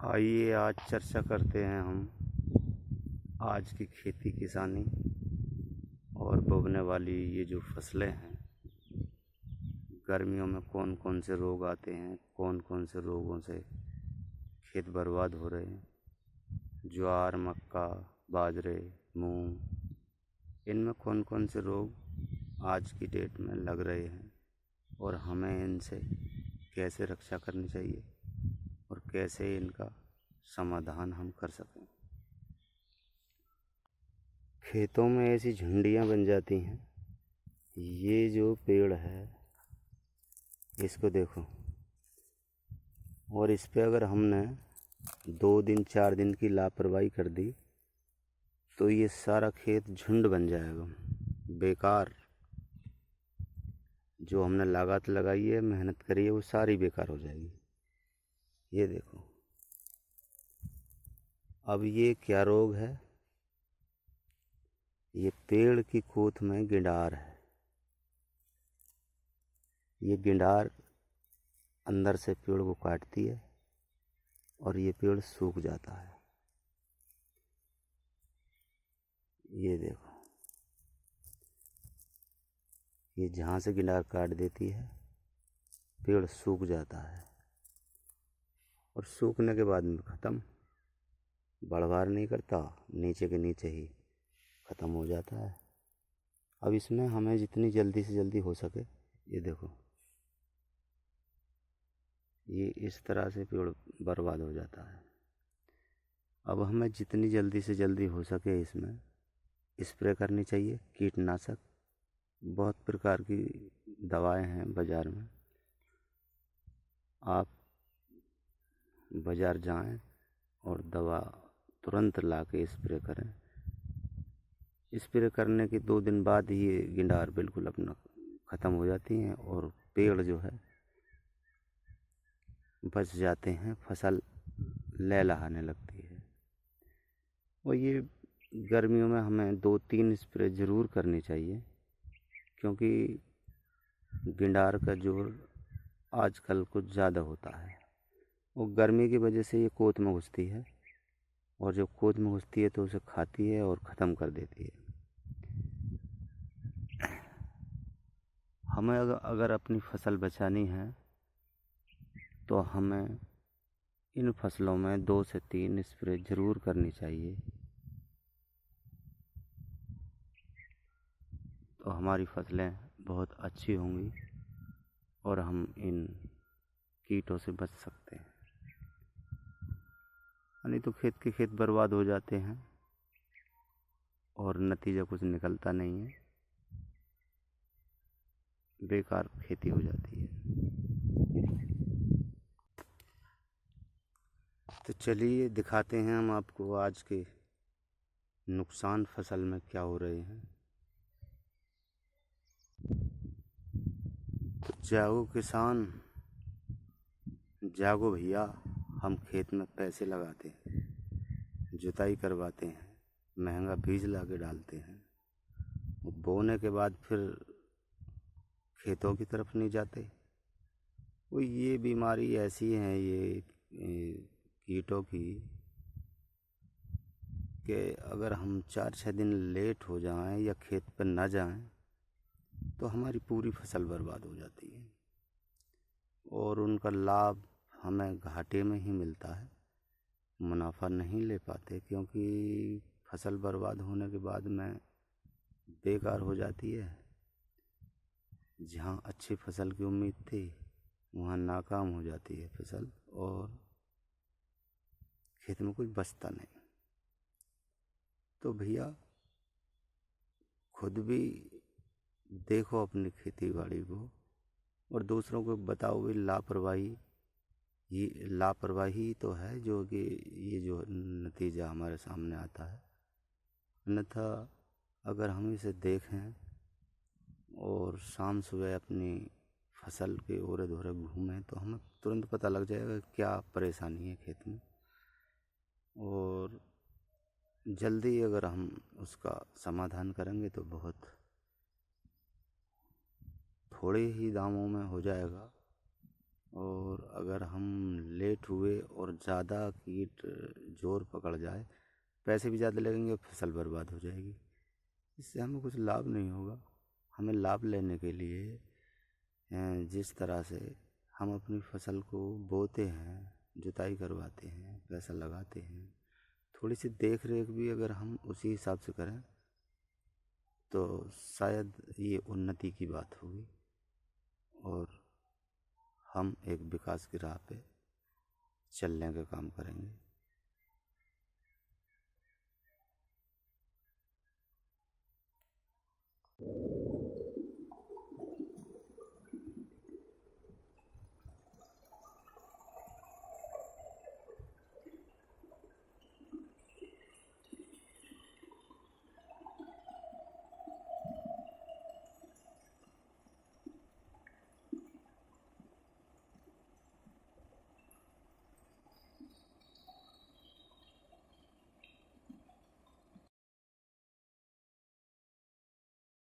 आइए आज चर्चा करते हैं हम आज की खेती किसानी और बोने वाली ये जो फसलें हैं, गर्मियों में कौन कौन से रोग आते हैं, कौन कौन से रोगों से खेत बर्बाद हो रहे हैं। ज्वार, मक्का, बाजरे, मूंग, इनमें कौन कौन से रोग आज की डेट में लग रहे हैं और हमें इनसे कैसे रक्षा करनी चाहिए और कैसे इनका समाधान हम कर सकें। खेतों में ऐसी झुंडियाँ बन जाती हैं। ये जो पेड़ है इसको देखो, और इस पे अगर हमने 2 दिन 4 दिन की लापरवाही कर दी तो ये सारा खेत झुंड बन जाएगा। बेकार जो हमने लागत लगाई है, मेहनत करी है, वो सारी बेकार हो जाएगी। ये देखो, अब ये क्या रोग है? ये पेड़ की कोथ में गिंडार है। ये गिंडार अंदर से पेड़ को काटती है और ये पेड़ सूख जाता है। ये देखो, ये जहाँ से गिंडार काट देती है पेड़ सूख जाता है और सूखने के बाद में ख़त्म, बढ़वार नहीं करता, नीचे के नीचे ही ख़त्म हो जाता है। अब इसमें हमें जितनी जल्दी से जल्दी हो सके, ये देखो, ये इस तरह से पेड़ बर्बाद हो जाता है। अब हमें जितनी जल्दी से जल्दी हो सके इसमें स्प्रे करनी चाहिए। कीटनाशक, बहुत प्रकार की दवाएं हैं बाज़ार में, आप बाज़ार जाएं और दवा तुरंत ला के स्प्रे करें। स्प्रे करने के 2 दिन बाद ही ये गिंडार बिल्कुल अपना ख़त्म हो जाती हैं और पेड़ जो है बच जाते हैं, फसल लहलहाने लगती है। और ये गर्मियों में हमें 2-3 स्प्रे ज़रूर करनी चाहिए, क्योंकि गिंडार का जोर आजकल कुछ ज़्यादा होता है। वो गर्मी की वजह से ये कोत में घुसती है और जब कोत में घुसती है तो उसे खाती है और ख़त्म कर देती है। हमें अगर अपनी फसल बचानी है तो हमें इन फसलों में 2 से 3 स्प्रे ज़रूर करनी चाहिए, तो हमारी फसलें बहुत अच्छी होंगी और हम इन कीटों से बच सकते हैं। नहीं तो खेत के खेत बर्बाद हो जाते हैं और नतीजा कुछ निकलता नहीं है, बेकार खेती हो जाती है। तो चलिए दिखाते हैं हम आपको आज के नुकसान फसल में क्या हो रहे हैं। तो जागो किसान, जागो भैया, हम खेत में पैसे लगाते हैं, जुताई करवाते हैं, महंगा बीज ला के डालते हैं, बोने के बाद फिर खेतों की तरफ नहीं जाते। वो ये बीमारी ऐसी है ये कीटों की कि अगर हम 4-6 दिन लेट हो जाएं या खेत पर न जाएं तो हमारी पूरी फसल बर्बाद हो जाती है और उनका लाभ हमें घाटे में ही मिलता है, मुनाफा नहीं ले पाते, क्योंकि फसल बर्बाद होने के बाद में बेकार हो जाती है। जहाँ अच्छी फसल की उम्मीद थी वहाँ नाकाम हो जाती है फसल और खेत में कुछ बचता नहीं। तो भैया खुद भी देखो अपनी खेती बाड़ी को और दूसरों को बताओ भी। ये लापरवाही तो है जो कि ये जो नतीजा हमारे सामने आता है। अन्यथा अगर हम इसे देखें और शाम सुबह अपनी फसल के ओरे धोरे घूमें तो हमें तुरंत पता लग जाएगा क्या परेशानी है खेत में, और जल्दी अगर हम उसका समाधान करेंगे तो बहुत थोड़े ही दामों में हो जाएगा और अगर हम लेट हुए और ज़्यादा कीट जोर पकड़ जाए, पैसे भी ज़्यादा लगेंगे, फसल बर्बाद हो जाएगी। इससे हमें कुछ लाभ नहीं होगा। हमें लाभ लेने के लिए जिस तरह से हम अपनी फसल को बोते हैं, जुताई करवाते हैं, पैसा लगाते हैं, थोड़ी सी देख रेख भी अगर हम उसी हिसाब से करें तो शायद ये उन्नति की बात होगी और हम एक विकास की राह पे चलने का काम करेंगे।